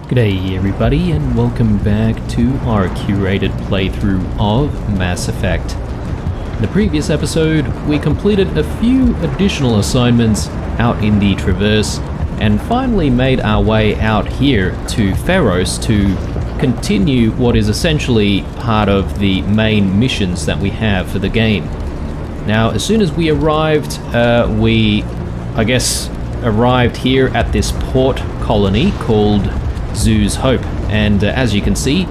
G'day everybody, and welcome back to our curated playthrough of Mass Effect. In the previous episode, we completed a few additional assignments out in the Traverse, and finally made our way out here to Pharos to continue what is essentially part of the main missions that we have for the game. Now, as soon as we arrived, arrived here at this port colony called Zoo's Hope, and as you can see,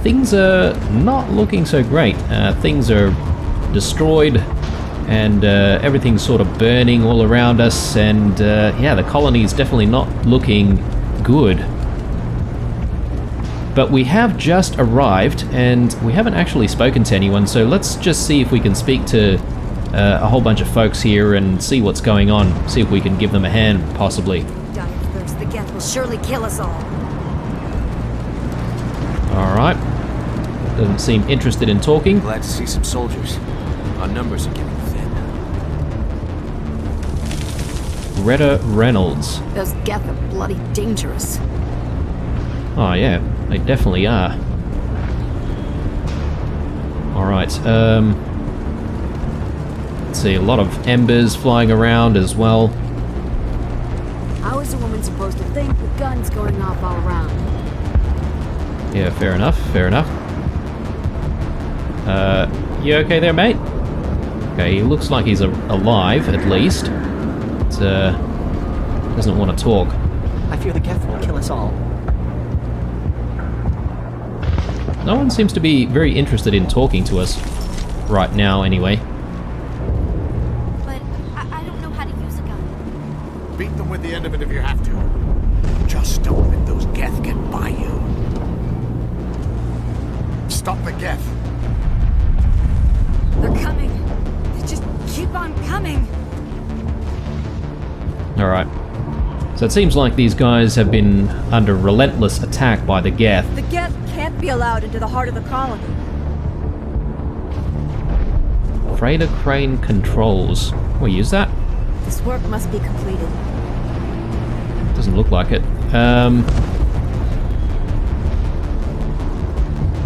things are not looking so great. Things are destroyed, and everything's sort of burning all around us, and yeah, the colony is definitely not looking good. But we have just arrived, and we haven't actually spoken to anyone, so let's just see if we can speak to a whole bunch of folks here and see what's going on, see if we can give them a hand, possibly. Dying thirst, the Geth will surely kill us all. Alright. Doesn't seem interested in talking. Glad to see some soldiers. Our numbers are getting thin. Greta Reynolds. Those Geth are bloody dangerous. Oh yeah, they definitely are. Alright, let's see, a lot of embers flying around as well. How is a woman supposed to think with guns going off all around? Yeah, fair enough, fair enough. You okay there, mate? Okay, he looks like he's alive, at least. But, doesn't want to talk. I fear the Geth will kill us all. No one seems to be very interested in talking to us. Right now, anyway. But I don't know how to use a gun. Beat them with the end of it if you have to. Just don't let those Geth get by you. Stop the Geth. They're coming. They just keep on coming. Alright. So it seems like these guys have been under relentless attack by the Geth. The Geth can't be allowed into the heart of the colony. Freighter crane controls. We use that? This work must be completed. Doesn't look like it.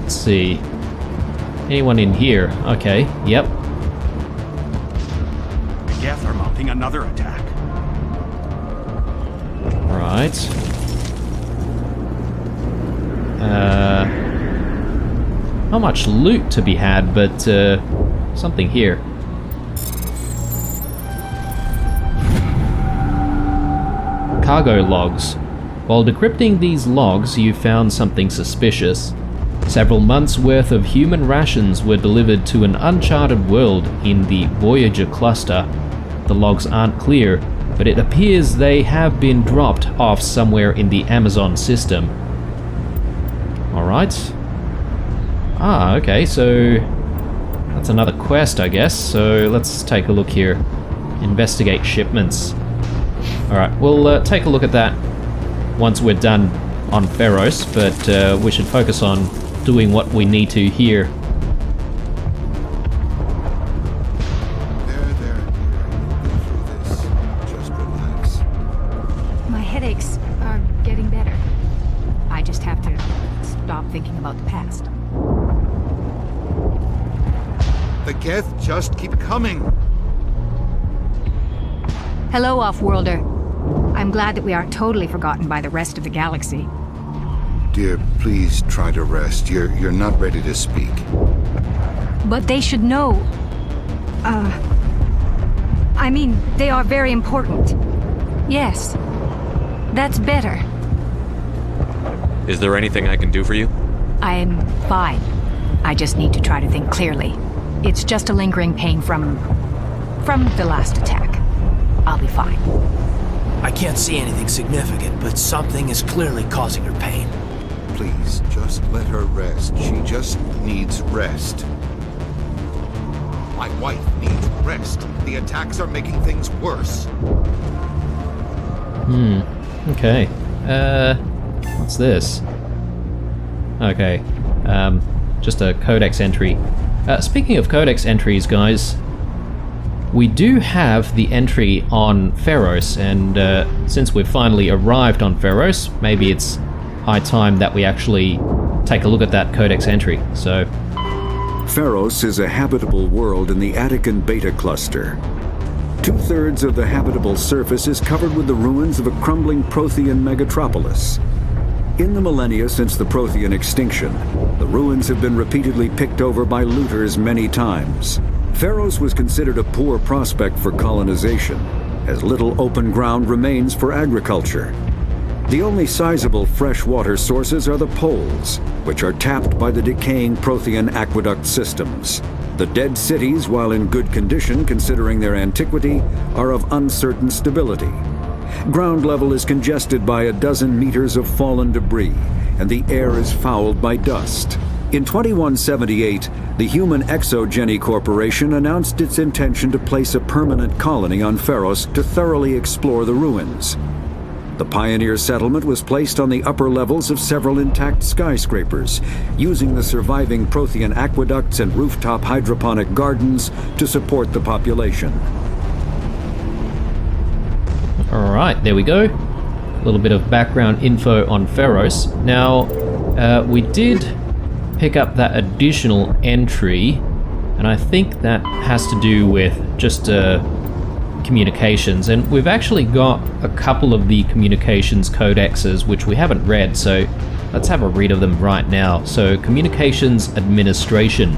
Let's see. Anyone in here? Okay, yep. The Geth are mounting another attack. Right. Not much loot to be had, but something here. Cargo logs. While decrypting these logs, you found something suspicious. Several months' worth of human rations were delivered to an uncharted world in the Voyager cluster. The logs aren't clear, but it appears they have been dropped off somewhere in the Amazon system. Alright. Ah, okay, so that's another quest, I guess. So let's take a look here. Investigate shipments. Alright, we'll take a look at that once we're done on Pharos, but we should focus on doing what we need to here. There. We'll get through this. Just relax. My headaches are getting better. I just have to stop thinking about the past. The Geth just keep coming. Hello, Off-Worlder. I'm glad that we aren't totally forgotten by the rest of the galaxy. Dear, please try to rest. You're not ready to speak. But they should know. I mean, they are very important. Yes. That's better. Is there anything I can do for you? I'm fine. I just need to try to think clearly. It's just a lingering pain from the last attack. I'll be fine. I can't see anything significant, but something is clearly causing her pain. Please, just let her rest. She just needs rest. My wife needs rest. The attacks are making things worse. Okay. What's this? Okay. Just a codex entry. Speaking of codex entries, guys, we do have the entry on Pharos, and since we've finally arrived on Pharos, maybe it's high time that we actually take a look at that codex entry. So, Pharos is a habitable world in the Attican Beta Cluster. 2/3 of the habitable surface is covered with the ruins of a crumbling Prothean megatropolis. In the millennia since the Prothean extinction, the ruins have been repeatedly picked over by looters many times. Pharos was considered a poor prospect for colonization, as little open ground remains for agriculture. The only sizable freshwater sources are the poles, which are tapped by the decaying Prothean aqueduct systems. The dead cities, while in good condition considering their antiquity, are of uncertain stability. Ground level is congested by a dozen meters of fallen debris, and the air is fouled by dust. In 2178, the Human Exogeny Corporation announced its intention to place a permanent colony on Pharos to thoroughly explore the ruins. The pioneer settlement was placed on the upper levels of several intact skyscrapers, using the surviving Prothean aqueducts and rooftop hydroponic gardens to support the population. alright, there we go. A little bit of background info on Pharos. Now, we did pick up that additional entry, and I think that has to do with just communications, and we've actually got a couple of the communications codexes which we haven't read, so let's have a read of them right now. So, communications administration.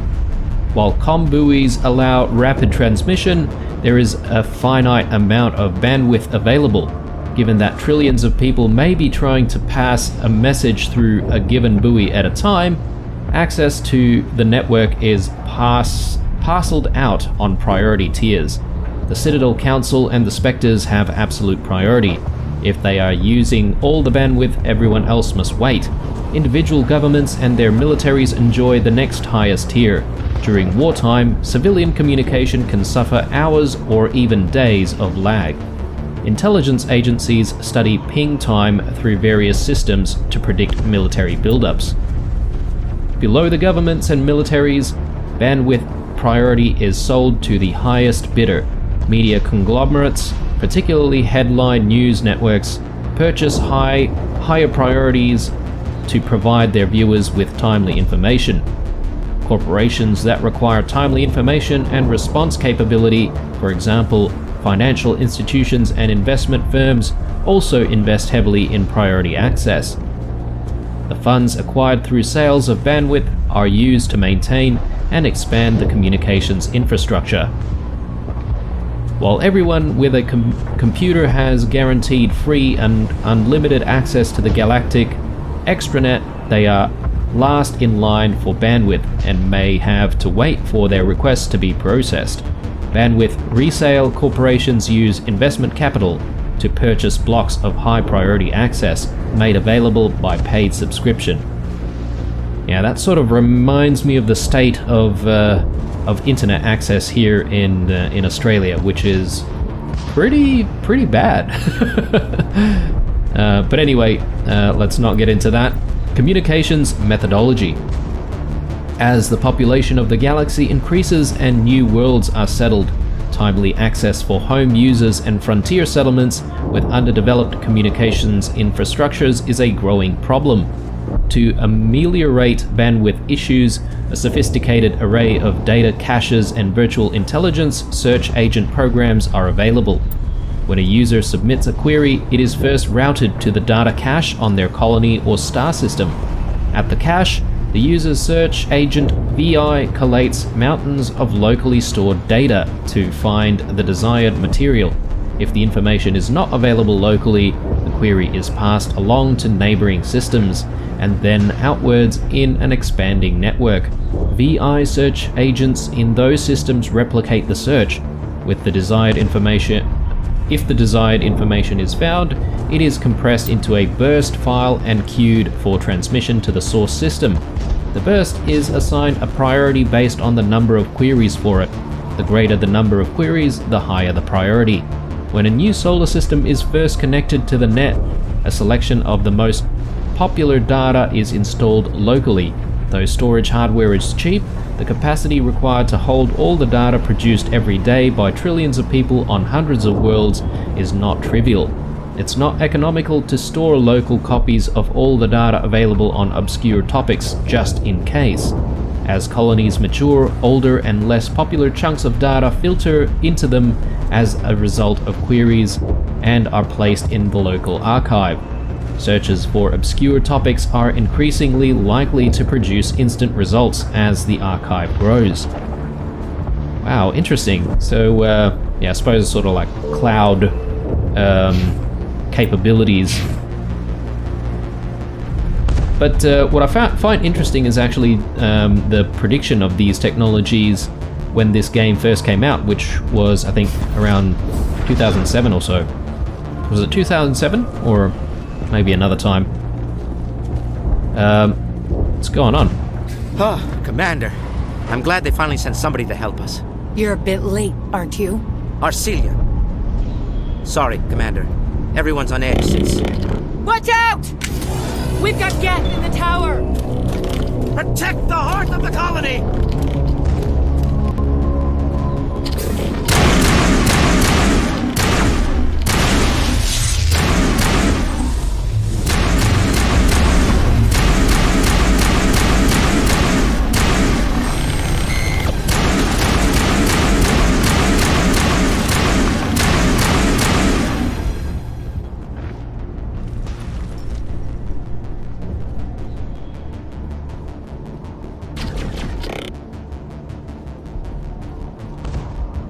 While comm buoys allow rapid transmission, there is a finite amount of bandwidth available. Given that trillions of people may be trying to pass a message through a given buoy at a time, access to the network is parceled out on priority tiers. The Citadel Council and the Spectres have absolute priority. If they are using all the bandwidth, everyone else must wait. Individual governments and their militaries enjoy the next highest tier. During wartime, civilian communication can suffer hours or even days of lag. Intelligence agencies study ping time through various systems to predict military buildups. Below the governments and militaries, bandwidth priority is sold to the highest bidder. Media conglomerates, particularly headline news networks, purchase higher priorities to provide their viewers with timely information. Corporations that require timely information and response capability, for example, financial institutions and investment firms, also invest heavily in priority access. The funds acquired through sales of bandwidth are used to maintain and expand the communications infrastructure. While everyone with a computer has guaranteed free and unlimited access to the galactic extranet, they are last in line for bandwidth and may have to wait for their requests to be processed. Bandwidth resale corporations use investment capital to purchase blocks of high priority access made available by paid subscription. Yeah, that sort of reminds me of the state of internet access here in Australia, which is pretty bad. But anyway, let's not get into that. Communications methodology. As the population of the galaxy increases and new worlds are settled, timely access for home users and frontier settlements with underdeveloped communications infrastructures is a growing problem. To ameliorate bandwidth issues, a sophisticated array of data caches and virtual intelligence search agent programs are available. When a user submits a query, it is first routed to the data cache on their colony or star system. At the cache, the user's search agent VI collates mountains of locally stored data to find the desired material. If the information is not available locally, the query is passed along to neighboring systems and then outwards in an expanding network. VI search agents in those systems replicate the search with the desired information. If the desired information is found, it is compressed into a burst file and queued for transmission to the source system. The burst is assigned a priority based on the number of queries for it. The greater the number of queries, the higher the priority. When a new solar system is first connected to the net, a selection of the most popular data is installed locally. Though storage hardware is cheap, the capacity required to hold all the data produced every day by trillions of people on hundreds of worlds is not trivial. It's not economical to store local copies of all the data available on obscure topics just in case. As colonies mature, older and less popular chunks of data filter into them as a result of queries and are placed in the local archive. Searches for obscure topics are increasingly likely to produce instant results as the archive grows. Wow, interesting. So, yeah, I suppose sort of like cloud capabilities. But what I find interesting is actually the prediction of these technologies when this game first came out, which was, I think, around 2007 or so. Was it 2007? Or maybe another time? What's going on? Oh, Commander. I'm glad they finally sent somebody to help us. You're a bit late, aren't you? Arcelia. Sorry, Commander. Everyone's on edge since... Watch out! We've got Geth in the tower! Protect the heart of the colony!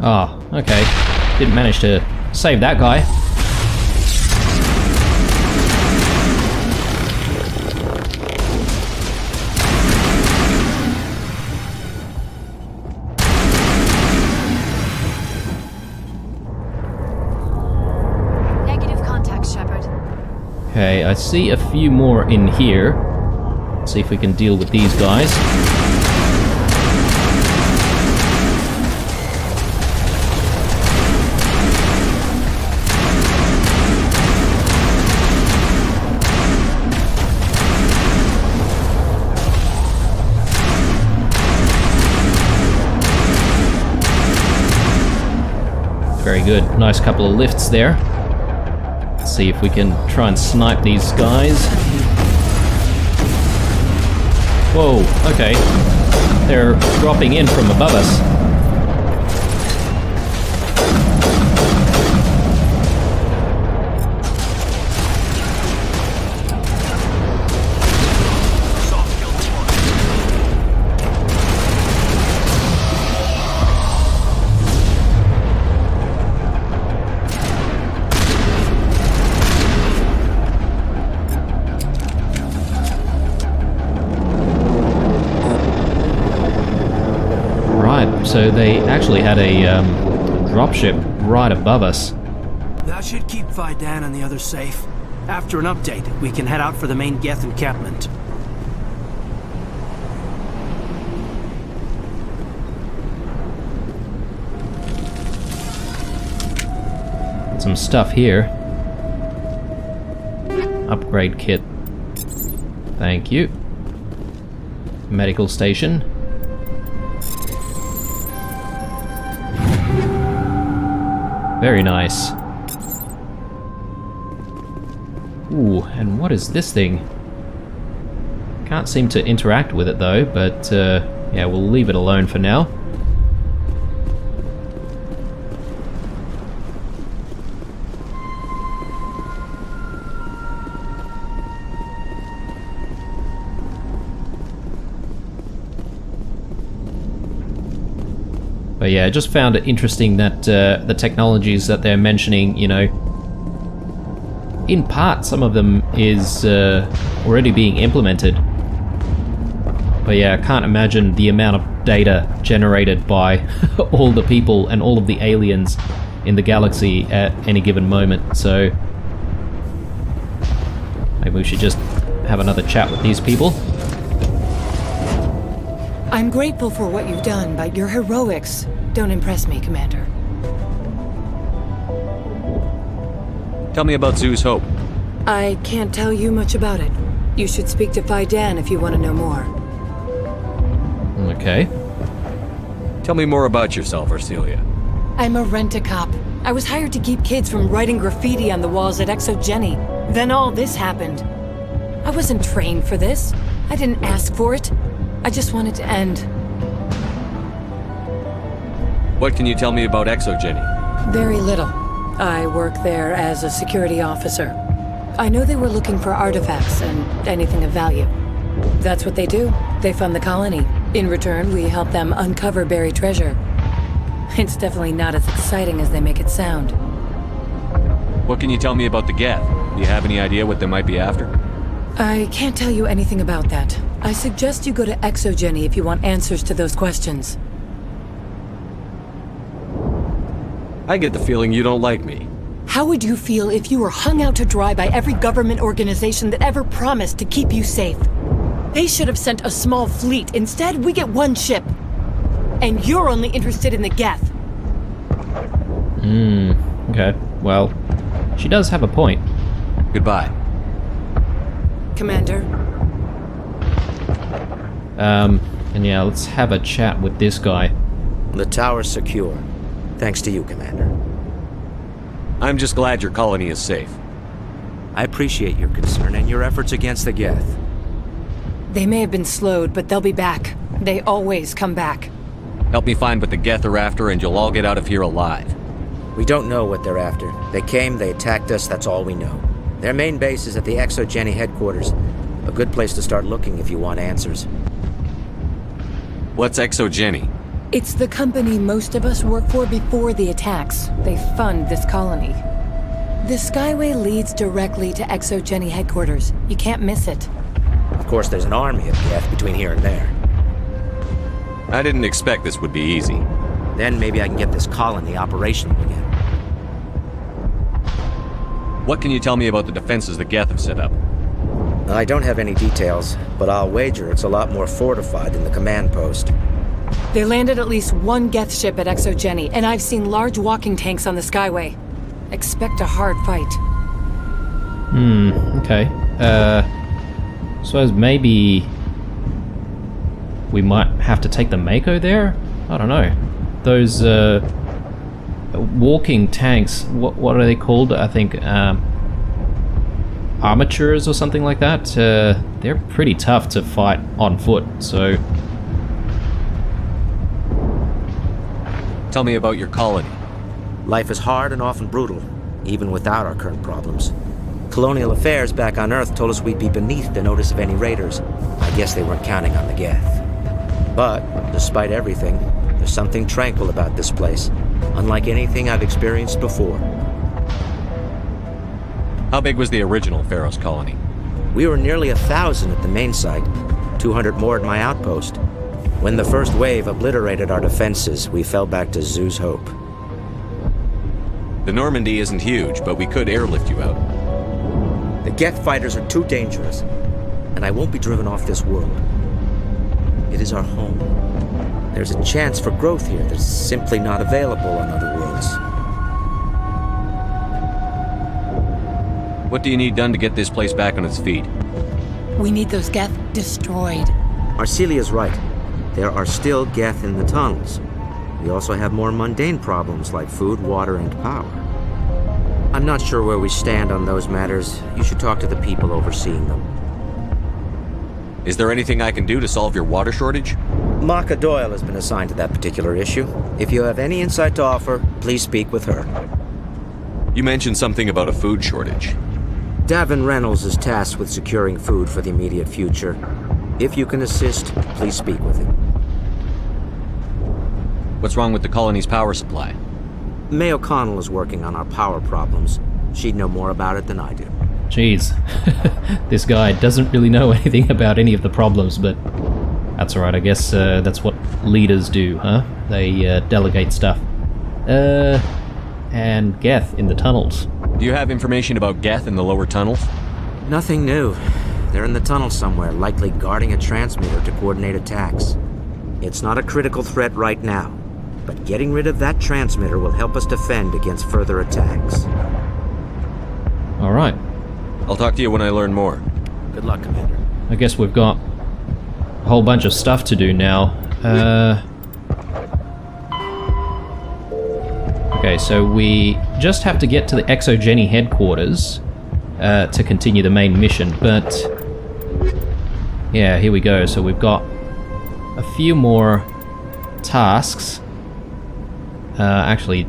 Oh, okay. Didn't manage to save that guy. Negative contact, Shepard. Okay, I see a few more in here. Let's see if we can deal with these guys. Very good. Nice couple of lifts there. Let's see if we can try and snipe these guys. Whoa, okay. They're dropping in from above us. So they actually had a dropship right above us. That should keep Vidan and the others safe. After an update, we can head out for the main Geth encampment. Some stuff here. Upgrade kit. Thank you. Medical station. Very nice. Ooh, and what is this thing? Can't seem to interact with it though, but yeah, we'll leave it alone for now. But yeah, I just found it interesting that the technologies that they're mentioning, you know, in part some of them is already being implemented. But yeah, I can't imagine the amount of data generated by all the people and all of the aliens in the galaxy at any given moment. So maybe we should just have another chat with these people. I'm grateful for what you've done, but your heroics don't impress me, Commander. Tell me about Zoo's Hope. I can't tell you much about it. You should speak to Vidan if you want to know more. Okay. Tell me more about yourself, Arcelia. I'm a rent-a-cop. I was hired to keep kids from writing graffiti on the walls at Exogeny. Then all this happened. I wasn't trained for this. I didn't ask for it. I just wanted to end. What can you tell me about Exogeny? Very little. I work there as a security officer. I know they were looking for artifacts and anything of value. That's what they do. They fund the colony. In return, we help them uncover buried treasure. It's definitely not as exciting as they make it sound. What can you tell me about the Geth? Do you have any idea what they might be after? I can't tell you anything about that. I suggest you go to Exogeny if you want answers to those questions. I get the feeling you don't like me. How would you feel if you were hung out to dry by every government organization that ever promised to keep you safe? They should have sent a small fleet. Instead, we get one ship. And you're only interested in the Geth. Okay. Well, she does have a point. Goodbye. Commander. And yeah, let's have a chat with this guy. The tower's secure. Thanks to you, Commander. I'm just glad your colony is safe. I appreciate your concern and your efforts against the Geth. They may have been slowed, but they'll be back. They always come back. Help me find what the Geth are after, and you'll all get out of here alive. We don't know what they're after. They came, they attacked us, that's all we know. Their main base is at the Exogeny headquarters. A good place to start looking if you want answers. What's Exogeny? It's the company most of us work for before the attacks. They fund this colony. The Skyway leads directly to Exogeny headquarters. You can't miss it. Of course, there's an army of Geth between here and there. I didn't expect this would be easy. Then maybe I can get this colony operational again. What can you tell me about the defenses the Geth have set up? I don't have any details, but I'll wager it's a lot more fortified than the command post. They landed at least one Geth ship at Exogeny, and I've seen large walking tanks on the Skyway. Expect a hard fight. Okay. Suppose maybe we might have to take the Mako there? I don't know. Those, walking tanks, what are they called? I think, armatures or something like that. They're pretty tough to fight on foot, so... Tell me about your colony. Life is hard and often brutal, even without our current problems. Colonial affairs back on Earth told us we'd be beneath the notice of any raiders. I guess they weren't counting on the Geth. But, despite everything, there's something tranquil about this place, unlike anything I've experienced before. How big was the original Pharaoh's colony? We were nearly 1,000 at the main site, 200 more at my outpost. When the first wave obliterated our defenses, we fell back to Zoo's Hope. The Normandy isn't huge, but we could airlift you out. The Geth fighters are too dangerous, and I won't be driven off this world. It is our home. There's a chance for growth here that's simply not available on other worlds. What do you need done to get this place back on its feet? We need those Geth destroyed. Arcelia's right. There are still Geth in the tunnels. We also have more mundane problems like food, water, and power. I'm not sure where we stand on those matters. You should talk to the people overseeing them. Is there anything I can do to solve your water shortage? Maka Doyle has been assigned to that particular issue. If you have any insight to offer, please speak with her. You mentioned something about a food shortage. Davin Reynolds is tasked with securing food for the immediate future. If you can assist, please speak with him. What's wrong with the colony's power supply? May O'Connell is working on our power problems. She'd know more about it than I do. Jeez. This guy doesn't really know anything about any of the problems, but that's alright, I guess that's what leaders do, huh? They delegate stuff. And Geth in the tunnels. Do you have information about Geth in the lower tunnels? Nothing new. They're in the tunnel somewhere, likely guarding a transmitter to coordinate attacks. It's not a critical threat right now, but getting rid of that transmitter will help us defend against further attacks. Alright. I'll talk to you when I learn more. Good luck, Commander. I guess we've got a whole bunch of stuff to do now. Okay, Okay, so we just have to get to the Exogeny headquarters to continue the main mission, but yeah, here we go. So we've got a few more tasks. Actually,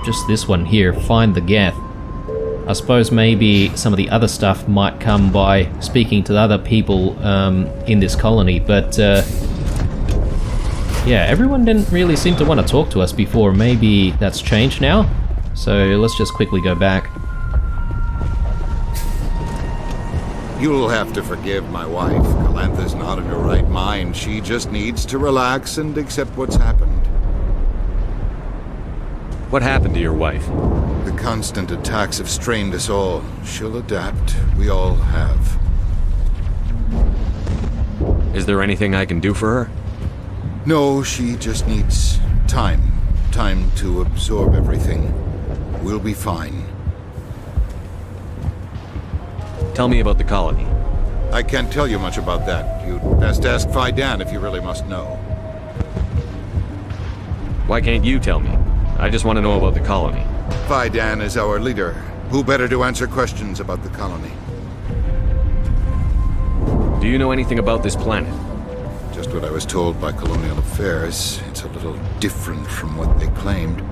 just this one here, find the Geth. I suppose maybe some of the other stuff might come by speaking to the other people in this colony, but yeah, everyone didn't really seem to want to talk to us before. Maybe that's changed now. So let's just quickly go back. You'll have to forgive my wife. Calantha's not in her right mind. She just needs to relax and accept what's happened. What happened to your wife? The constant attacks have strained us all. She'll adapt. We all have. Is there anything I can do for her? No, she just needs time. Time to absorb everything. We'll be fine. Tell me about the colony. I can't tell you much about that. You'd best ask Fidan if you really must know. Why can't you tell me? I just want to know about the colony. Fidan is our leader. Who better to answer questions about the colony? Do you know anything about this planet? Just what I was told by Colonial Affairs. It's a little different from what they claimed.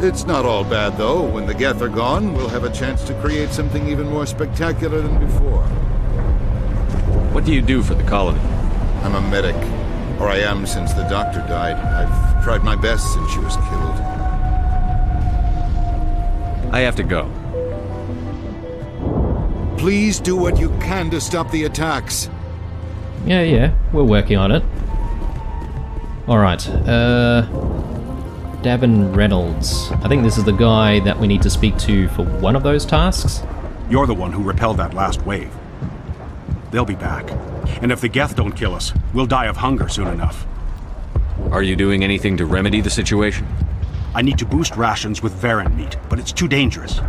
It's not all bad, though. When the Geth are gone, we'll have a chance to create something even more spectacular than before. What do you do for the colony? I'm a medic. Or I am since the doctor died. I've tried my best since she was killed. I have to go. Please do what you can to stop the attacks. Yeah, we're working on it. Alright, Davin Reynolds. I think this is the guy that we need to speak to for one of those tasks. You're the one who repelled that last wave. They'll be back. And if the Geth don't kill us, we'll die of hunger soon enough. Are you doing anything to remedy the situation? I need to boost rations with Varen meat, but it's too dangerous.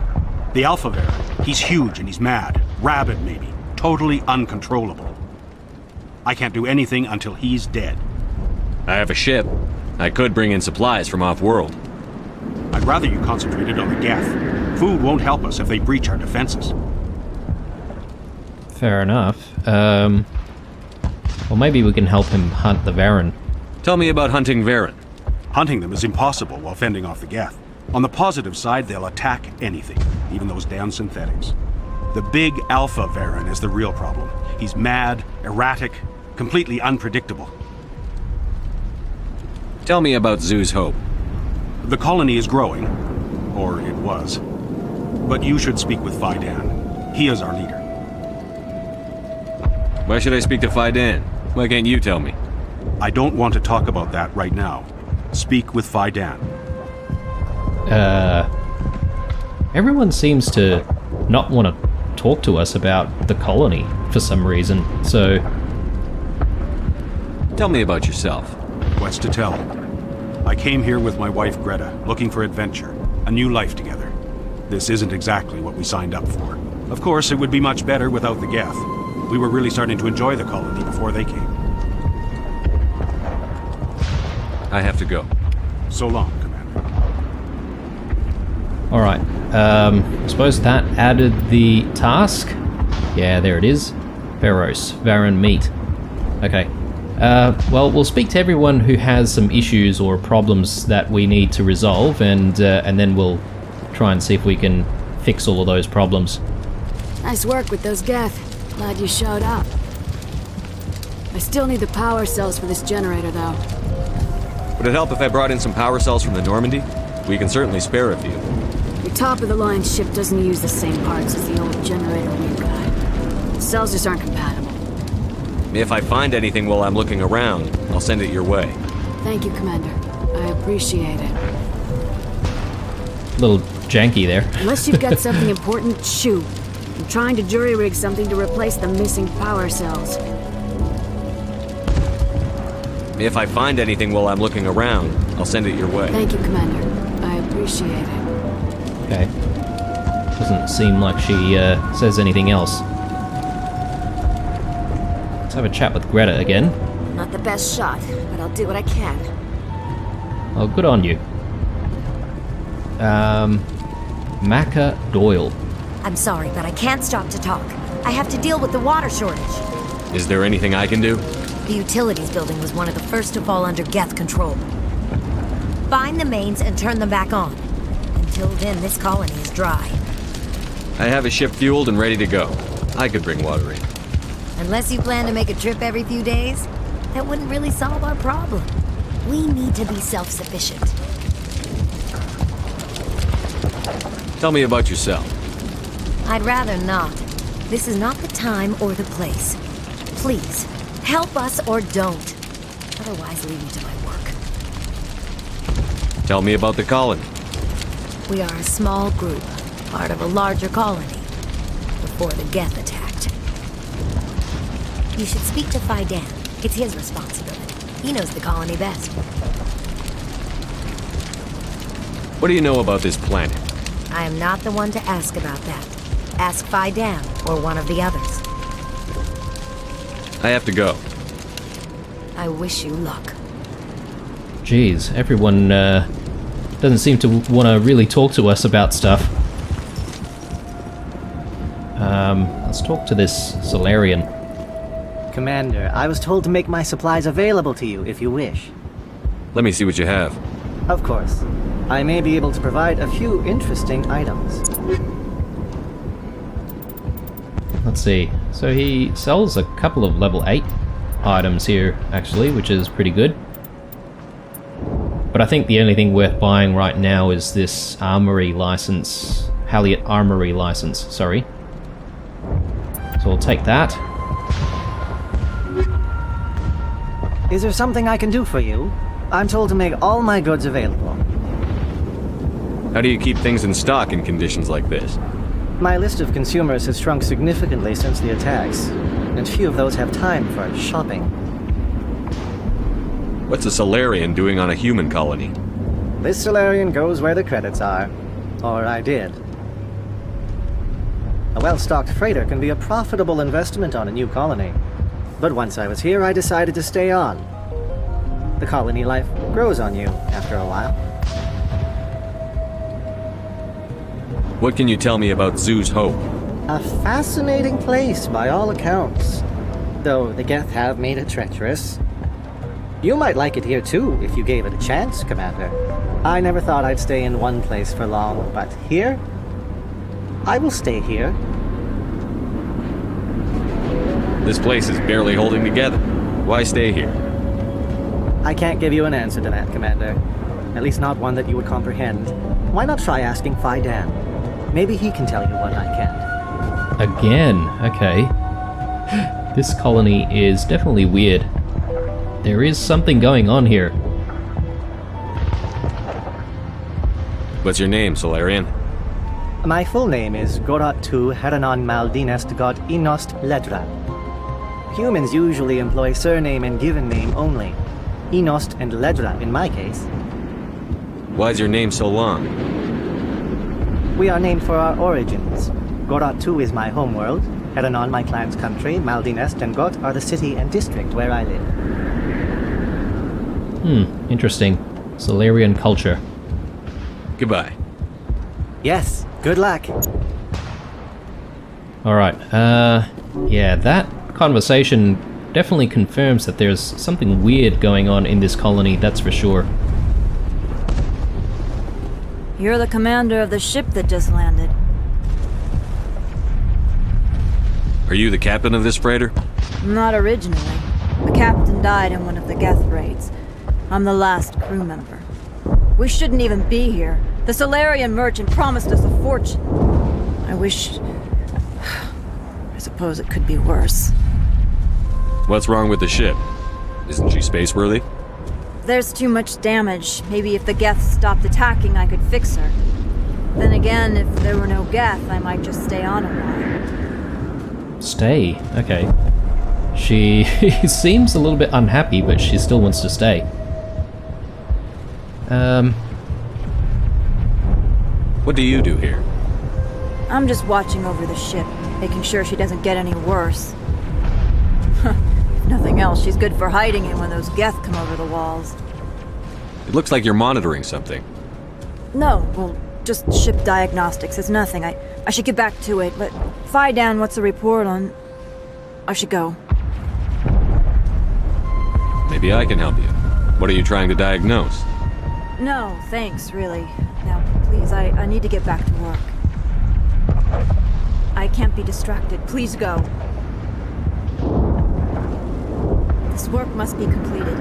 The Alpha Varen, he's huge and he's mad. Rabid, maybe. Totally uncontrollable. I can't do anything until he's dead. I have a ship. I could bring in supplies from off-world. I'd rather you concentrated on the Geth. Food won't help us if they breach our defenses. Fair enough. Well, maybe we can help him hunt the Varen. Tell me about hunting Varen. Hunting them is impossible while fending off the Geth. On the positive side, they'll attack anything, even those damn synthetics. The big Alpha Varen is the real problem. He's mad, erratic, completely unpredictable. Tell me about Zoo's Hope. The colony is growing, or it was. But you should speak with Fidan. He is our leader. Why should I speak to Fidan? Why can't you tell me? I don't want to talk about that right now. Speak with Fidan. Everyone seems to not want to talk to us about the colony for some reason, so... Tell me about yourself. What's to tell? I came here with my wife Greta, looking for adventure, a new life together. This isn't exactly what we signed up for. Of course, it would be much better without the Geth. We were really starting to enjoy the colony before they came. I have to go. So long, Commander. Alright, I suppose that added the task? Yeah, there it is. Feros, Varen meat. Okay. Well, we'll speak to everyone who has some issues or problems that we need to resolve, and then we'll try and see if we can fix all of those problems. Nice work with those Geth. Glad you showed up. I still need the power cells for this generator, though. Would it help if I brought in some power cells from the Normandy? We can certainly spare a few. Your top-of-the-line ship doesn't use the same parts as the old generator we've got. The cells just aren't compatible. If I find anything while I'm looking around, I'll send it your way. Thank you, Commander. I appreciate it. A little janky there. Unless you've got something important, shoot. I'm trying to jury-rig something to replace the missing power cells. If I find anything while I'm looking around, I'll send it your way. Thank you, Commander. I appreciate it. Okay. Doesn't seem like she says anything else. Let's have a chat with Greta again. Not the best shot, but I'll do what I can. Oh, good on you. Macca Doyle. I'm sorry, but I can't stop to talk. I have to deal with the water shortage. Is there anything I can do? The utilities building was one of the first to fall under Geth control. Find the mains and turn them back on. Until then, this colony is dry. I have a ship fueled and ready to go. I could bring water in. Unless you plan to make a trip every few days, that wouldn't really solve our problem. We need to be self-sufficient. Tell me about yourself. I'd rather not. This is not the time or the place. Please, help us or don't. Otherwise, leave me to my work. Tell me about the colony. We are a small group, part of a larger colony, before the Geth attacked. You should speak to Fidan. It's his responsibility. He knows the colony best. What do you know about this planet? I am not the one to ask about that. Ask Fidan or one of the others. I have to go. I wish you luck. Jeez, everyone doesn't seem to want to really talk to us about stuff. Let's talk to this Solarian. Commander, I was told to make my supplies available to you if you wish. Let me see what you have. Of course. I may be able to provide a few interesting items. Let's see. So he sells a couple of level 8 items here, actually, which is pretty good. But I think the only thing worth buying right now is this armory license. Halliot armory license, sorry. So I'll take that. Is there something I can do for you? I'm told to make all my goods available. How do you keep things in stock in conditions like this? My list of consumers has shrunk significantly since the attacks, and few of those have time for shopping. What's a Solarian doing on a human colony? This Solarian goes where the credits are. Or I did. A well-stocked freighter can be a profitable investment on a new colony. But once I was here, I decided to stay on. The colony life grows on you after a while. What can you tell me about Zoo's Hope? A fascinating place by all accounts. Though the Geth have made it treacherous. You might like it here too, if you gave it a chance, Commander. I never thought I'd stay in one place for long, but here? I will stay here. This place is barely holding together. Why stay here? I can't give you an answer to that, Commander. At least not one that you would comprehend. Why not try asking Fidan? Maybe he can tell you what I can't. Again, okay. This colony is definitely weird. There is something going on here. What's your name, Solarian? My full name is Gorat Tu Heranon Maldinest God Inost Ledra. Humans usually employ surname and given name only. Inost and Ledra in my case. Why's your name so long? We are named for our origins. Gorat Tu is my homeworld, Heranon my clan's country, Maldinest and Got are the city and district where I live. Interesting. Solarian culture. Goodbye. Yes, good luck. Alright, yeah, that conversation definitely confirms that there's something weird going on in this colony, that's for sure. You're the commander of the ship that just landed. Are you the captain of this freighter? Not originally. The captain died in one of the Geth raids. I'm the last crew member. We shouldn't even be here. The Solarian merchant promised us a fortune. I wish... I suppose it could be worse. What's wrong with the ship? Isn't she spaceworthy? There's too much damage. Maybe if the Geth stopped attacking, I could fix her. Then again, if there were no Geth, I might just stay on a while. Stay? Okay. She seems a little bit unhappy, but she still wants to stay. What do you do here? I'm just watching over the ship, making sure she doesn't get any worse. If nothing else, she's good for hiding in when those Geth come over the walls. It looks like you're monitoring something. No, well, just ship diagnostics. It's nothing. I should get back to it, but Dan, what's the report on... I should go. Maybe I can help you. What are you trying to diagnose? No, thanks, really. Now, please, I need to get back to work. I can't be distracted. Please go. This work must be completed.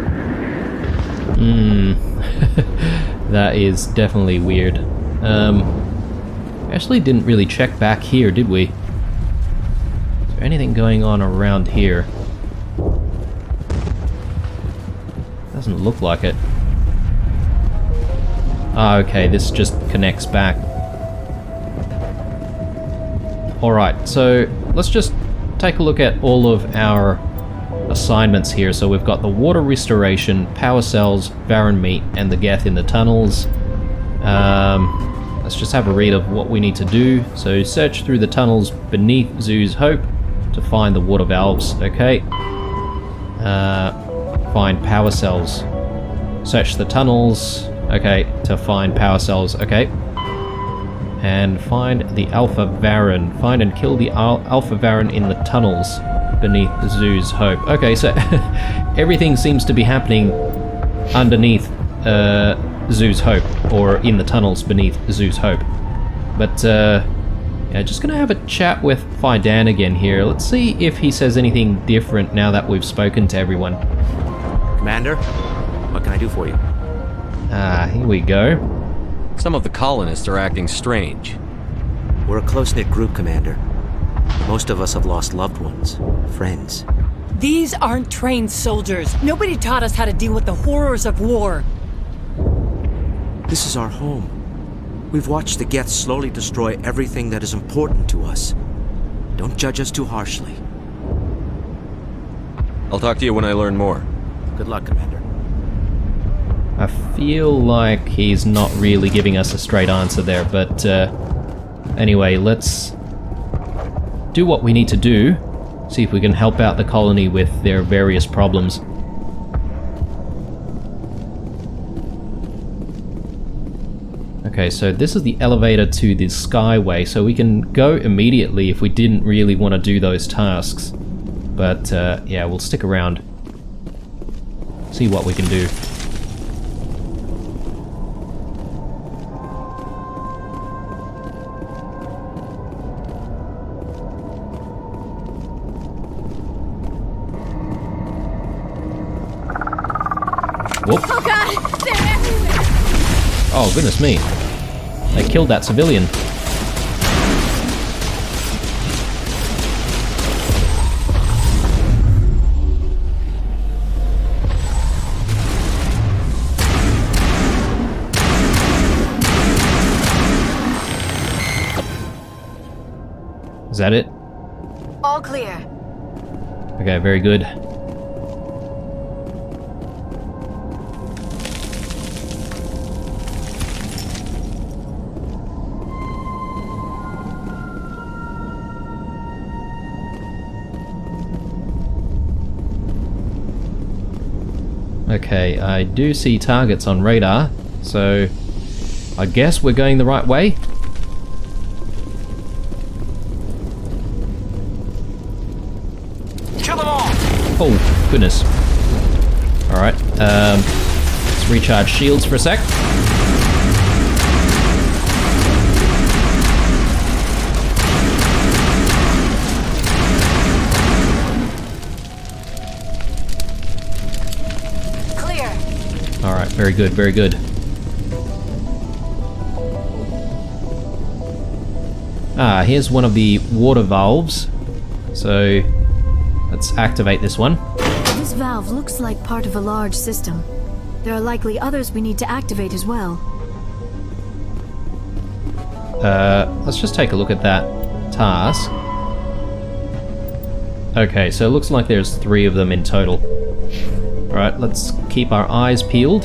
That is definitely weird. We actually didn't really check back here, did we? Is there anything going on around here? Doesn't look like it. Ah, okay, this just connects back. Alright, so let's just take a look at all of our assignments here. So we've got the water restoration, power cells, Varren meat, and the Geth in the tunnels. Let's just have a read of what we need to do. So search through the tunnels beneath Zoo's Hope to find the water valves. Okay. Find power cells. Search the tunnels. Okay, to find power cells. Okay. And find the Alpha Varren. Find and kill the Alpha Varren in the tunnels beneath Zoo's Hope. Okay, so everything seems to be happening underneath Zoo's Hope, or in the tunnels beneath Zoo's Hope. But yeah, just gonna have a chat with Dan again here. Let's see if he says anything different now that we've spoken to everyone. Commander, what can I do for you? Ah, here we go. Some of the colonists are acting strange. We're a close-knit group, Commander. Most of us have lost loved ones, friends. These aren't trained soldiers. Nobody taught us how to deal with the horrors of war. This is our home. We've watched the Geth slowly destroy everything that is important to us. Don't judge us too harshly. I'll talk to you when I learn more. Good luck, Commander. I feel like he's not really giving us a straight answer there, but anyway, let's do what we need to do. See if we can help out the colony with their various problems. Okay, so this is the elevator to the Skyway, so we can go immediately if we didn't really want to do those tasks. But yeah, we'll stick around. See what we can do. Whoop. Oh god! They're everywhere! Oh, goodness me. They killed that civilian. Is that it? All clear. Okay, very good. Okay, I do see targets on radar, so I guess we're going the right way. Kill them all! Oh, goodness. Alright, let's recharge shields for a sec. Alright, very good, very good. Ah, here's one of the water valves. So, let's activate this one. This valve looks like part of a large system. There are likely others we need to activate as well. Let's just take a look at that task. Okay, so it looks like there's 3 of them in total. Alright, let's keep our eyes peeled.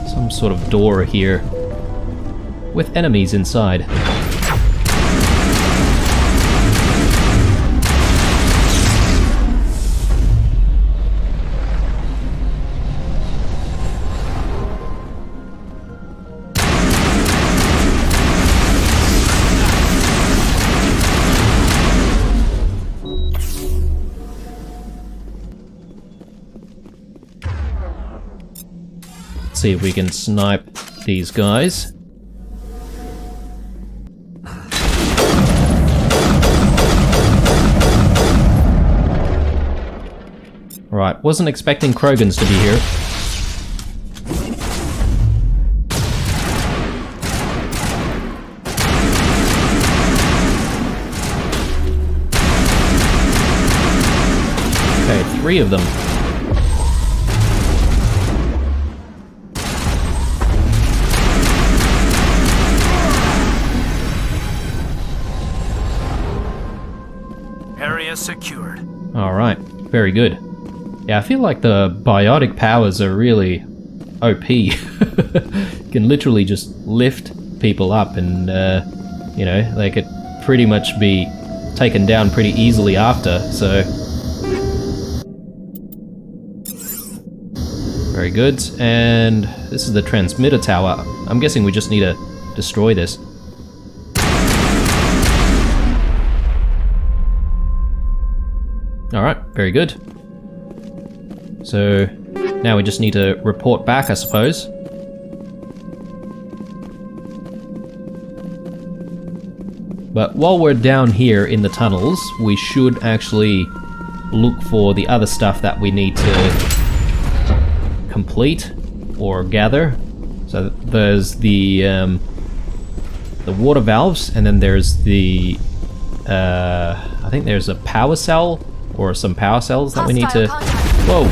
Some sort of door here with enemies inside. see if we can snipe these guys. Right, wasn't expecting Krogans to be here. Okay, 3 of them. Area secured. Alright, very good. Yeah, I feel like the biotic powers are really OP. Can literally just lift people up and, you know, they could pretty much be taken down pretty easily after, so... Very good, and this is the transmitter tower. I'm guessing we just need to destroy this. Alright, very good. So, now we just need to report back, I suppose. But while we're down here in the tunnels, we should actually look for the other stuff that we need to complete or gather. So there's the water valves, and then there's the... I think there's a power cell, or some power cells that we need to... Whoa!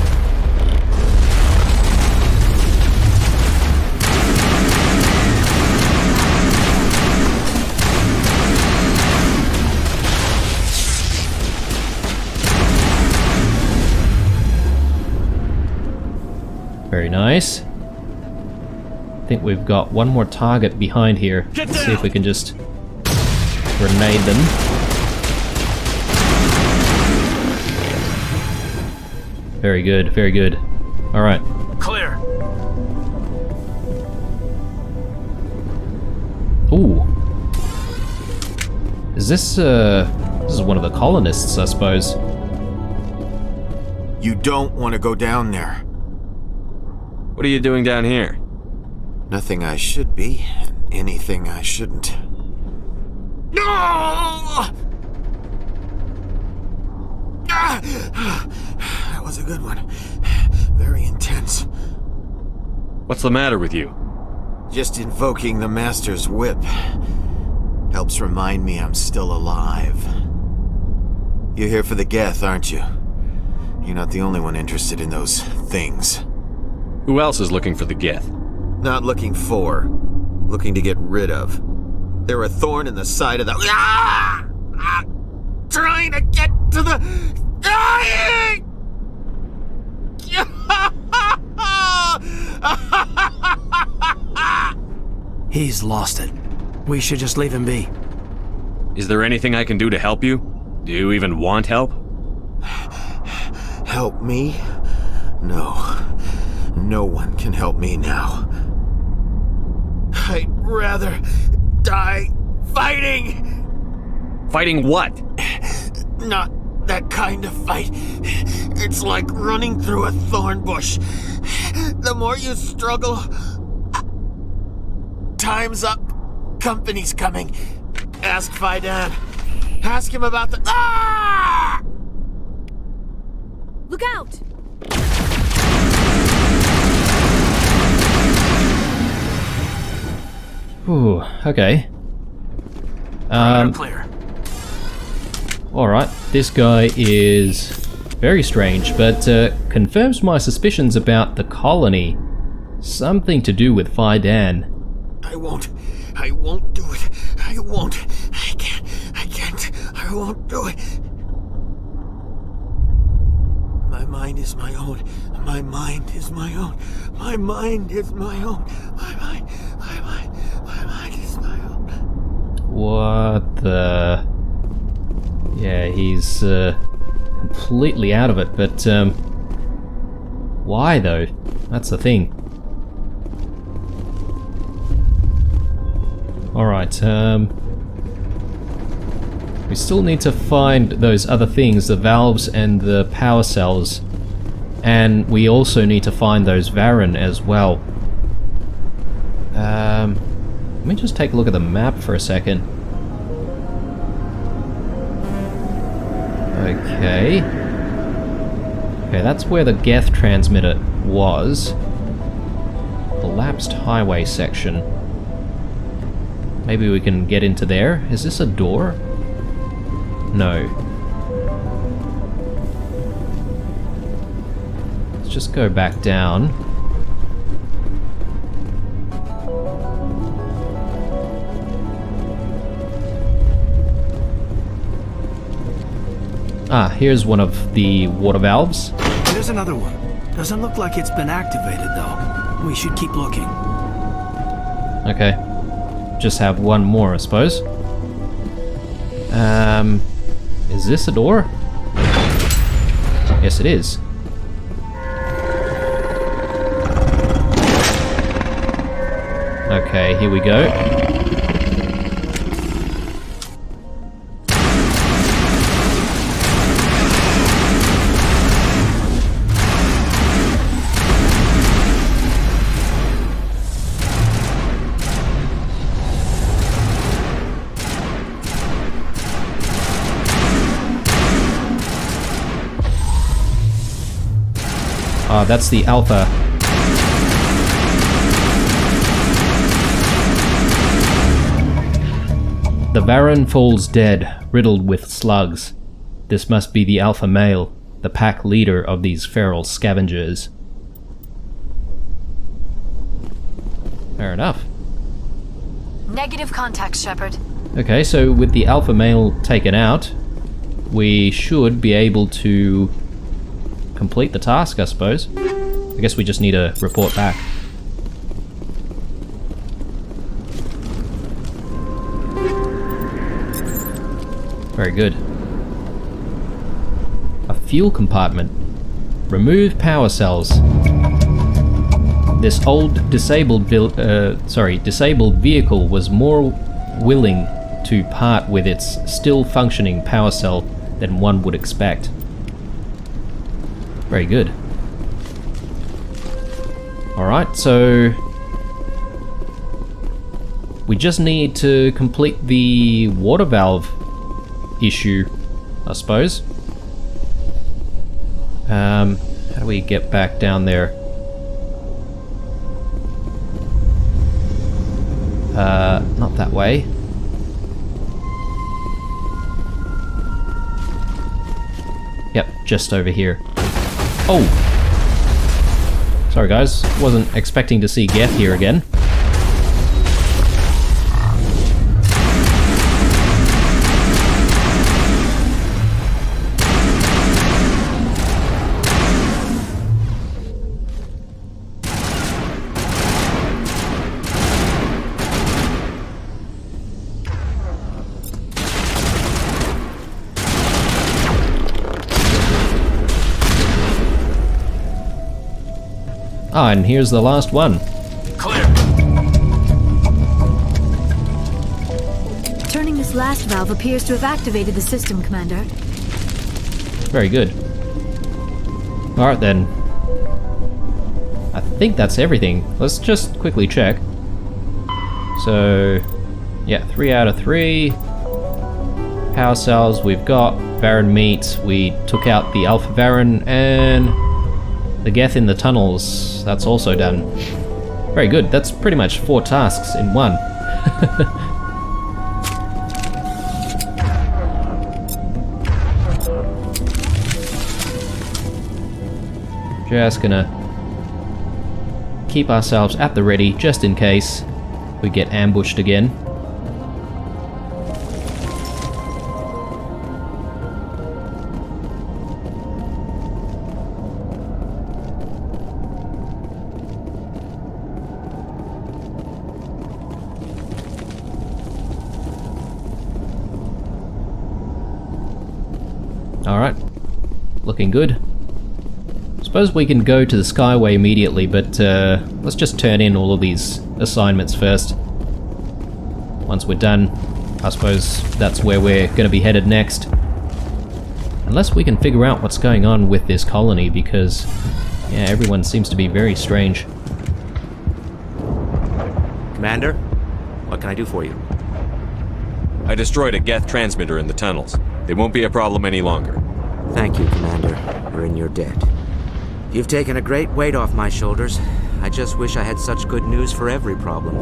Very nice. I think we've got one more target behind here. Let's see if we can just grenade them. Very good, very good. Alright. Clear. Ooh. Is this is one of the colonists, I suppose. You don't want to go down there. What are you doing down here? Nothing I should be, and anything I shouldn't. No! That was a good one. Very intense. What's the matter with you? Just invoking the Master's whip helps remind me I'm still alive. You're here for the Geth, aren't you? You're not the only one interested in those things. Who else is looking for the Geth? Not looking for. Looking to get rid of. They're a thorn in the side of the... Trying to get to the... Dying! He's lost it. We should just leave him be. Is there anything I can do to help you? Do you even want help? Help me? No. No one can help me now. I'd rather die fighting! Fighting what? Not that kind of fight. It's like running through a thorn bush. The more you struggle... Time's up. Company's coming. Ask Faidan. Ask him about the... Ah! Look out! Ooh, okay. Clear. Alright, this guy is very strange, but confirms my suspicions about the colony. Something to do with Faidan. I won't do it. I won't. I can't. I won't do it. My mind is my own. My mind is my own. My mind is my own. My mind is my own. What the... Yeah, he's completely out of it, but why though? That's the thing. Alright, we still need to find those other things, the valves and the power cells. And we also need to find those Varen as well. Let me just take a look at the map for a second. Okay. Okay, that's where the Geth transmitter was. The lapsed highway section. Maybe we can get into there. Is this a door? No. Let's just go back down. Ah, here's one of the water valves. There's another one. Doesn't look like it's been activated, though. We should keep looking. Okay. Just have one more, I suppose. Is this a door? Yes, it is. Okay, here we go. That's the Alpha. The Baron falls dead, riddled with slugs. This must be the Alpha male, the pack leader of these feral scavengers. Fair enough. Negative contact, Shepard. Okay, so with the Alpha male taken out, we should be able to complete the task, I suppose. I guess we just need to report back. Very good. A fuel compartment. Remove power cells. This old disabled vehicle was more willing to part with its still functioning power cell than one would expect. Very good. Alright, so we just need to complete the water valve issue, I suppose. How do we get back down there? Not that way. Yep, just over here. Oh! Sorry guys, wasn't expecting to see Geth here again. Ah, and here's the last one. Clear. Turning this last valve appears to have activated the system, Commander. Very good. Alright then. I think that's everything. Let's just quickly check. So, yeah, 3 out of 3. Power cells we've got. Baron meat. We took out the Alpha Baron and the Geth in the tunnels, that's also done. Very good, that's pretty much 4 tasks in one. Just gonna keep ourselves at the ready just in case we get ambushed again. Alright, looking good. Suppose we can go to the Skyway immediately, but let's just turn in all of these assignments first. Once we're done, I suppose that's where we're going to be headed next. Unless we can figure out what's going on with this colony, because yeah, everyone seems to be very strange. Commander, what can I do for you? I destroyed a Geth transmitter in the tunnels. They won't be a problem any longer. Thank you, Commander. You're in your debt. You've taken a great weight off my shoulders. I just wish I had such good news for every problem.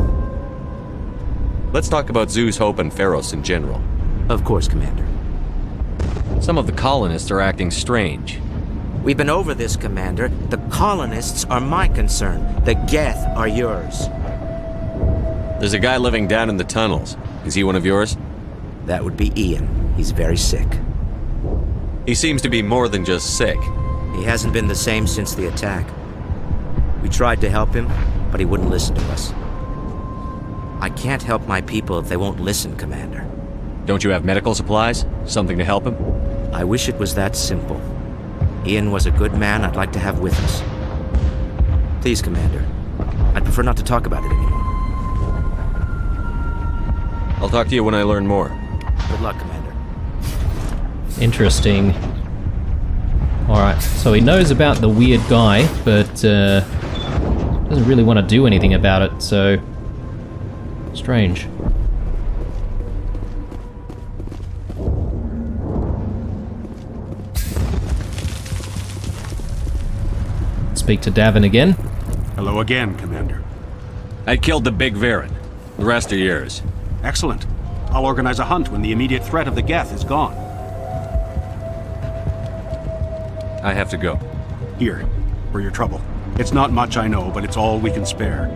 Let's talk about Zoo's Hope and Pharos in general. Of course, Commander. Some of the colonists are acting strange. We've been over this, Commander. The colonists are my concern. The Geth are yours. There's a guy living down in the tunnels. Is he one of yours? That would be Ian. He's very sick. He seems to be more than just sick. He hasn't been the same since the attack. We tried to help him, but he wouldn't listen to us. I can't help my people if they won't listen, Commander. Don't you have medical supplies? Something to help him? I wish it was that simple. Ian was a good man I'd like to have with us. Please, Commander. I'd prefer not to talk about it anymore. I'll talk to you when I learn more. Good luck, Commander. Interesting. Alright, so he knows about the weird guy, but doesn't really want to do anything about it, so... strange. Speak to Davin again. Hello again, Commander. I killed the big Varen. The rest are yours. Excellent. I'll organize a hunt when the immediate threat of the Geth is gone. I have to go. Here, for your trouble. It's not much, I know, but it's all we can spare.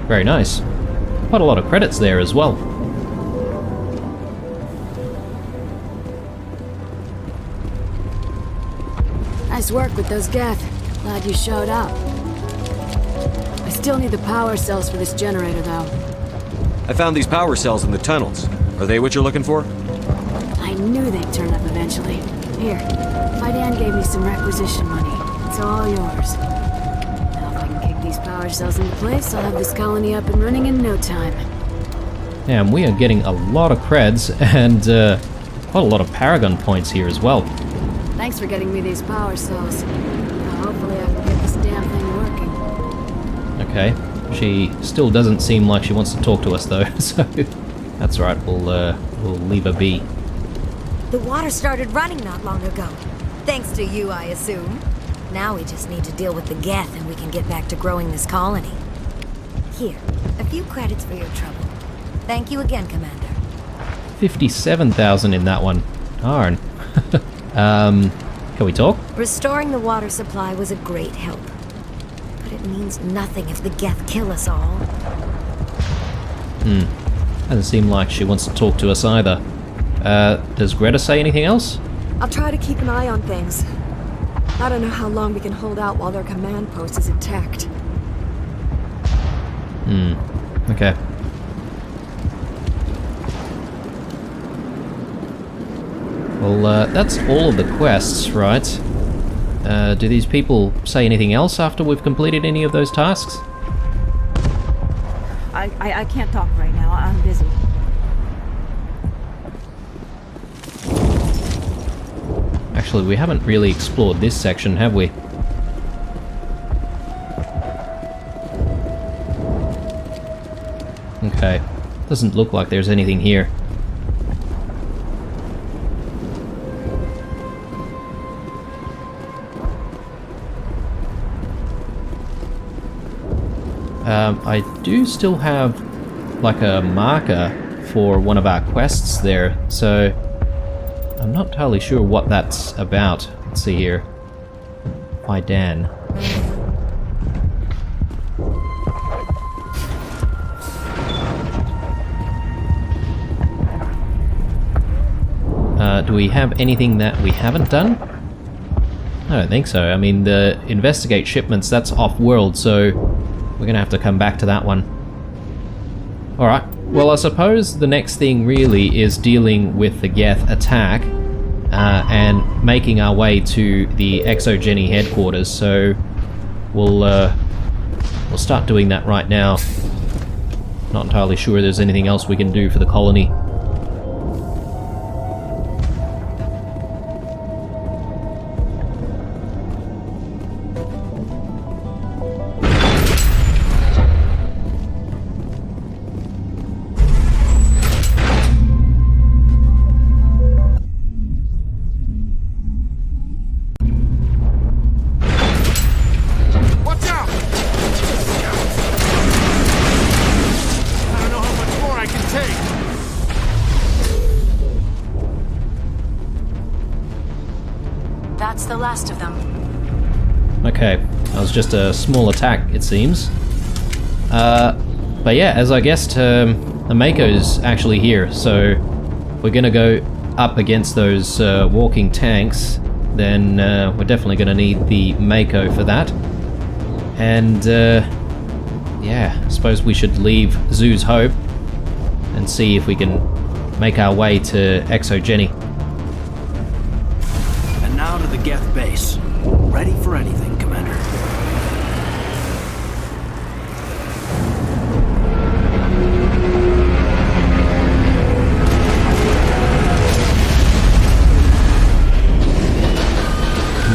Very nice. Quite a lot of credits there as well. Nice work with those Geth. Glad you showed up. I still need the power cells for this generator, though. I found these power cells in the tunnels. Are they what you're looking for? I knew they'd turn up eventually. Here, Fidan gave me some requisition money. It's all yours. Now if I can kick these power cells into place, I'll have this colony up and running in no time. Yeah, and we are getting a lot of creds and quite a lot of Paragon points here as well. Thanks for getting me these power cells. Now hopefully I can get this damn thing working. Okay. She still doesn't seem like she wants to talk to us though, so that's right, we'll leave her be. The water started running not long ago. Thanks to you, I assume. Now we just need to deal with the Geth and we can get back to growing this colony. Here, a few credits for your trouble. Thank you again, Commander. 57,000 in that one. Darn. Can we talk? Restoring the water supply was a great help. But it means nothing if the Geth kill us all. Doesn't seem like she wants to talk to us either. Does Greta say anything else? I'll try to keep an eye on things. I don't know how long we can hold out while their command post is intact. Okay. Well, that's all of the quests, right? Do these people say anything else after we've completed any of those tasks? I can't talk right now. I'm busy. Actually, we haven't really explored this section, have we? Okay. Doesn't look like there's anything here. I do still have like a marker for one of our quests there, so I'm not entirely sure what that's about. Let's see here. Fidan. Do we have anything that we haven't done? I don't think so. I mean, the investigate shipments, that's off-world, so we're gonna have to come back to that one. Alright, well I suppose the next thing really is dealing with the Geth attack and making our way to the Exogeny headquarters, so we'll start doing that right now. Not entirely sure there's anything else we can do for the colony. the last of them. Okay, that was just a small attack, it seems. But yeah, as I guessed, the Mako's actually here, so we're gonna go up against those walking tanks, then we're definitely gonna need the Mako for that. And yeah, I suppose we should leave Zoo's Hope and see if we can make our way to Exogeny. And now to the Geth base. Ready for anything, Commander.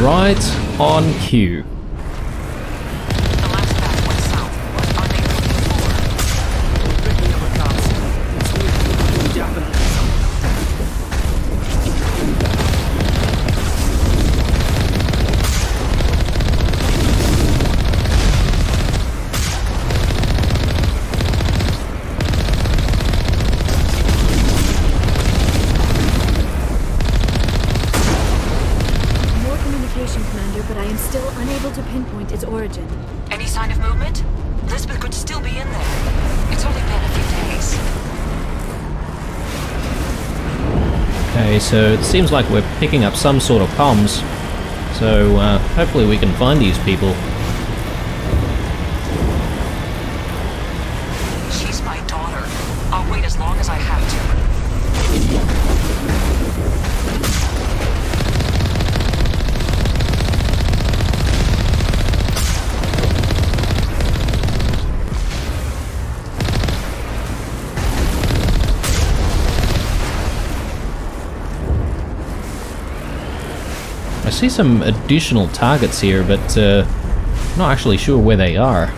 Right on cue. Commander, but I am still unable to pinpoint its origin. Any sign of movement? Lisbeth could still be in there. It's only been a few days. Okay, so it seems like we're picking up some sort of comms. So hopefully we can find these people. She's my daughter. I'll wait as long as I have to. I see some additional targets here, but not actually sure where they are.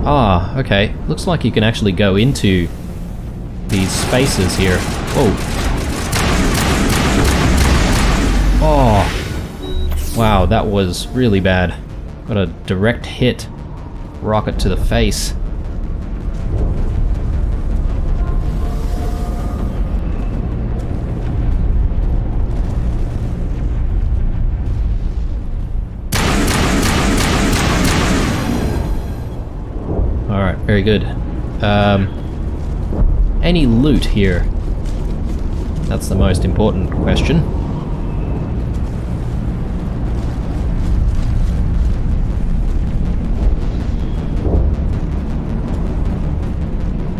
Ah, okay. Looks like you can actually go into these spaces here. Whoa. Oh. Wow, that was really bad. Got a direct hit. Rocket to the face. Alright, very good. Any loot here? That's the most important question.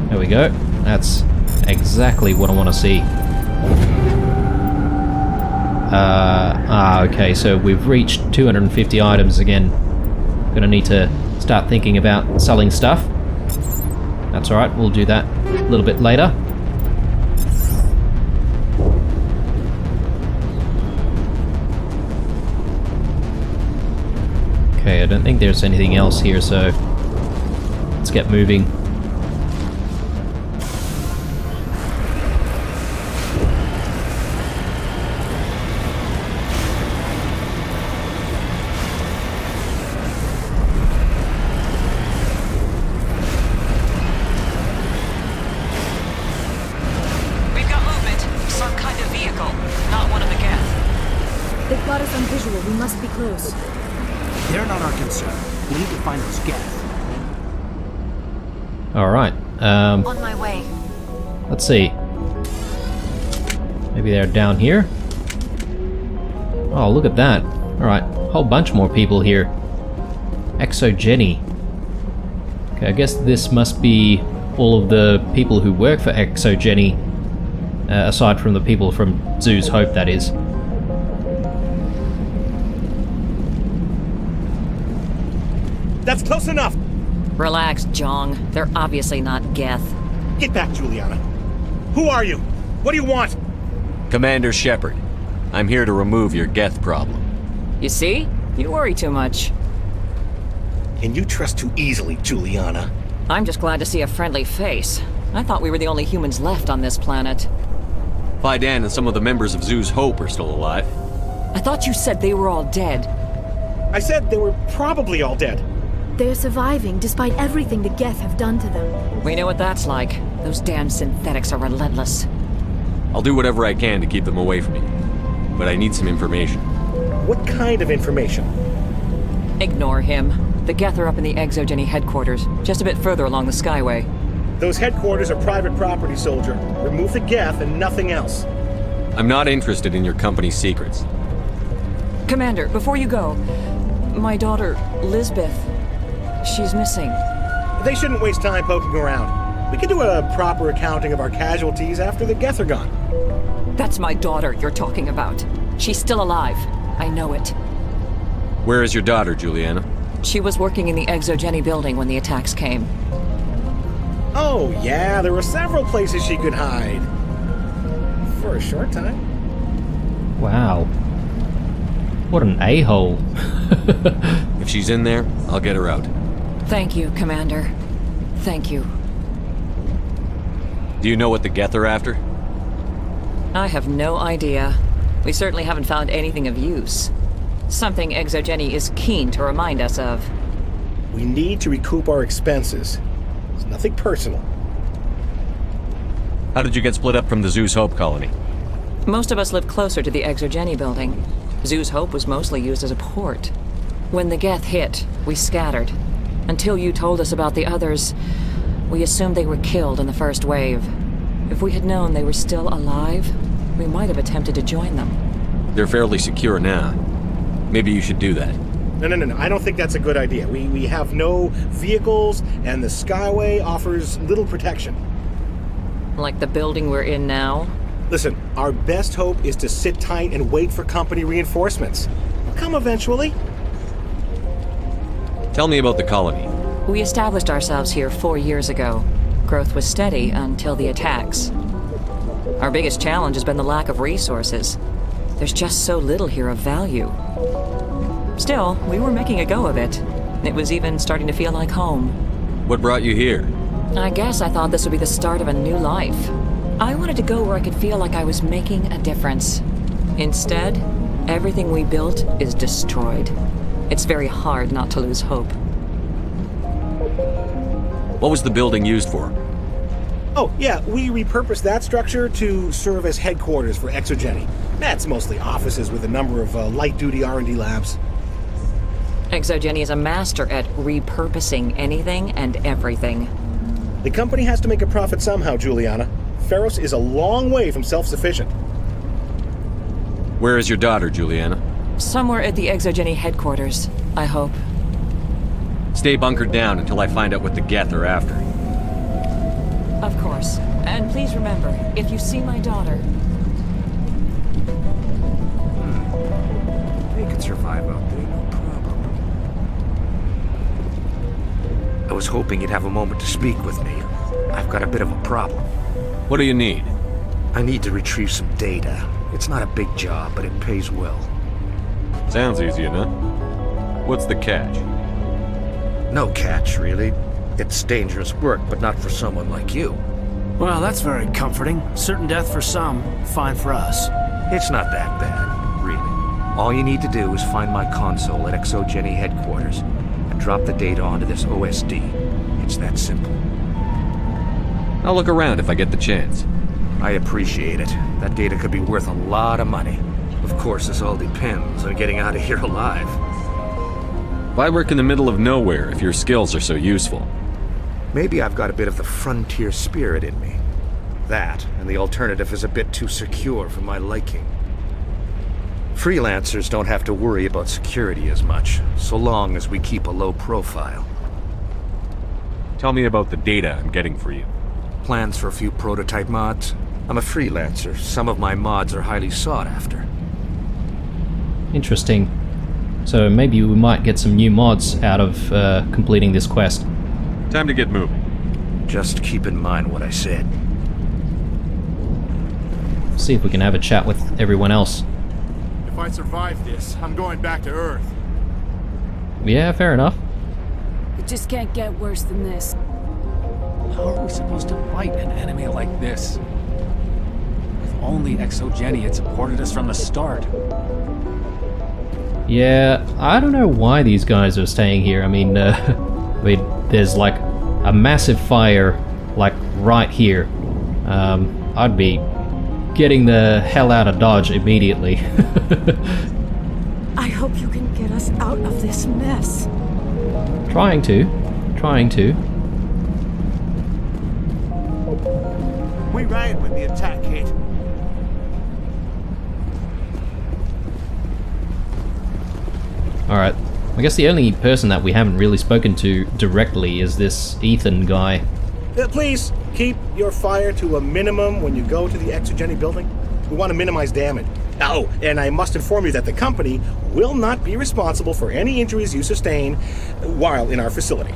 There we go. That's exactly what I want to see. Okay, so we've reached 250 items again. Gonna need to start thinking about selling stuff. That's alright, we'll do that a little bit later. Okay, I don't think there's anything else here, so let's get moving. They've got us on visual. We must be close. They're not our concern. We need to find those Geth. Alright, On my way. let's see. Maybe they're down here? Oh, look at that. Alright, whole bunch more people here. Exogeny. Okay, I guess this must be all of the people who work for Exogeny, aside from the people from Zoo's Hope, that is. That's close enough! Relax, Jong. They're obviously not Geth. Get back, Juliana. Who are you? What do you want? Commander Shepard. I'm here to remove your Geth problem. You see? You worry too much. Can you trust too easily, Juliana? I'm just glad to see a friendly face. I thought we were the only humans left on this planet. Fidan and some of the members of Zoo's Hope are still alive. I thought you said they were all dead. I said they were probably all dead. They're surviving despite everything the Geth have done to them. We know what that's like. Those damn synthetics are relentless. I'll do whatever I can to keep them away from you. But I need some information. What kind of information? Ignore him. The Geth are up in the Exogeny headquarters, just a bit further along the Skyway. Those headquarters are private property, soldier. Remove the Geth and nothing else. I'm not interested in your company's secrets. Commander, before you go, my daughter, Lisbeth, she's missing. They shouldn't waste time poking around. We can do a proper accounting of our casualties after the Geth are gone. That's my daughter you're talking about. She's still alive. I know it. Where is your daughter, Juliana? She was working in the Exogeny building when the attacks came. Oh, yeah, there were several places she could hide. For a short time. Wow. What an a-hole. If she's in there, I'll get her out. Thank you, Commander. Thank you. Do you know what the Geth are after? I have no idea. We certainly haven't found anything of use. Something Exogeny is keen to remind us of. We need to recoup our expenses. It's nothing personal. How did you get split up from the Zeus Hope colony? Most of us live closer to the Exogeny building. Zeus Hope was mostly used as a port. When the Geth hit, we scattered. Until you told us about the others, we assumed they were killed in the first wave. If we had known they were still alive, we might have attempted to join them. They're fairly secure now. Maybe you should do that. No. I don't think that's a good idea. We have no vehicles, and the Skyway offers little protection. Like the building we're in now? Listen, our best hope is to sit tight and wait for company reinforcements. They'll come eventually. Tell me about the colony. We established ourselves here 4 years ago. Growth was steady until the attacks. Our biggest challenge has been the lack of resources. There's just so little here of value. Still, we were making a go of it. It was even starting to feel like home. What brought you here? I guess I thought this would be the start of a new life. I wanted to go where I could feel like I was making a difference. Instead, everything we built is destroyed. It's very hard not to lose hope. What was the building used for? Oh, yeah, we repurposed that structure to serve as headquarters for Exogeny. That's mostly offices with a number of light-duty R&D labs. Exogeny is a master at repurposing anything and everything. The company has to make a profit somehow, Juliana. Feros is a long way from self-sufficient. Where is your daughter, Juliana? Somewhere at the Exogeny headquarters, I hope. Stay bunkered down until I find out what the Geth are after. Of course. And please remember, if you see my daughter... They could survive out there, no problem. I was hoping you'd have a moment to speak with me. I've got a bit of a problem. What do you need? I need to retrieve some data. It's not a big job, but it pays well. Sounds easy enough. What's the catch? No catch, really. It's dangerous work, but not for someone like you. Well, that's very comforting. Certain death for some, fine for us. It's not that bad, really. All you need to do is find my console at Exogeny headquarters and drop the data onto this OSD. It's that simple. I'll look around if I get the chance. I appreciate it. That data could be worth a lot of money. Of course, this all depends on getting out of here alive. Why work in the middle of nowhere if your skills are so useful? Maybe I've got a bit of the frontier spirit in me. That, and the alternative is a bit too secure for my liking. Freelancers don't have to worry about security as much, so long as we keep a low profile. Tell me about the data I'm getting for you. Plans for a few prototype mods? I'm a freelancer. Some of my mods are highly sought after. Interesting. So maybe we might get some new mods out of completing this quest. Time to get moving. Just keep in mind what I said. See if we can have a chat with everyone else. If I survive this, I'm going back to Earth. Yeah, fair enough. It just can't get worse than this. How are we supposed to fight an enemy like this? If only Exogeny had supported us from the start. Yeah, I don't know why these guys are staying here. I mean, there's like a massive fire like right here, I'd be getting the hell out of Dodge immediately. I hope you can get us out of this mess. Trying to. We ran when the attack hit. Alright, I guess the only person that we haven't really spoken to directly is this Ethan guy. Please, keep your fire to a minimum when you go to the Exogeny building. We want to minimize damage. Oh, and I must inform you that the company will not be responsible for any injuries you sustain while in our facility.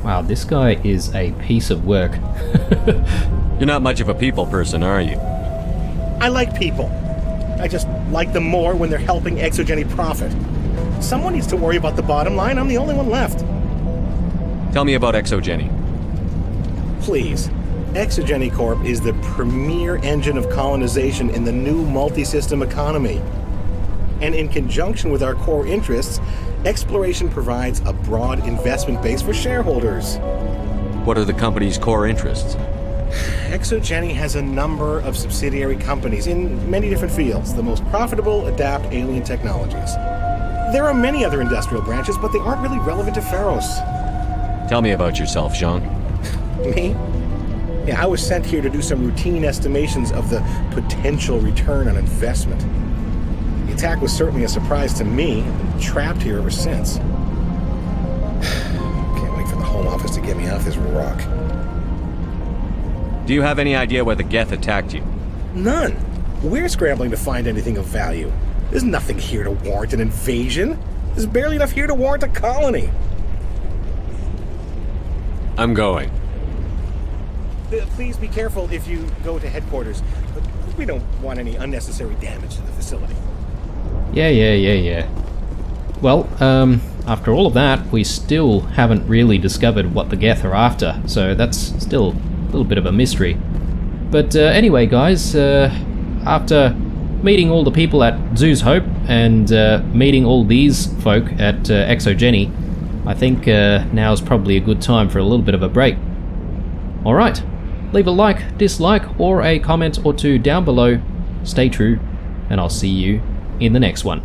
Wow, this guy is a piece of work. You're not much of a people person, are you? I like people. I just like them more when they're helping Exogeny profit. Someone needs to worry about the bottom line. I'm the only one left. Tell me about Exogeny. Please. Exogeny Corp is the premier engine of colonization in the new multi-system economy. And in conjunction with our core interests, exploration provides a broad investment base for shareholders. What are the company's core interests? Exogeny has a number of subsidiary companies in many different fields. The most profitable adapt alien technologies. There are many other industrial branches, but they aren't really relevant to Pharos. Tell me about yourself, Jean. Me? Yeah, I was sent here to do some routine estimations of the potential return on investment. The attack was certainly a surprise to me. I've been trapped here ever since. Can't wait for the Home Office to get me off this rock. Do you have any idea why the Geth attacked you? None. We're scrambling to find anything of value. There's nothing here to warrant an invasion. There's barely enough here to warrant a colony. I'm going. Please be careful if you go to headquarters. We don't want any unnecessary damage to the facility. Yeah. Well, after all of that, we still haven't really discovered what the Geth are after, so that's still a little bit of a mystery. But anyway, guys, after meeting all the people at Zoo's Hope and meeting all these folk at Exogeny, I think now's probably a good time for a little bit of a break. Alright, leave a like, dislike, or a comment or two down below. Stay true, and I'll see you in the next one.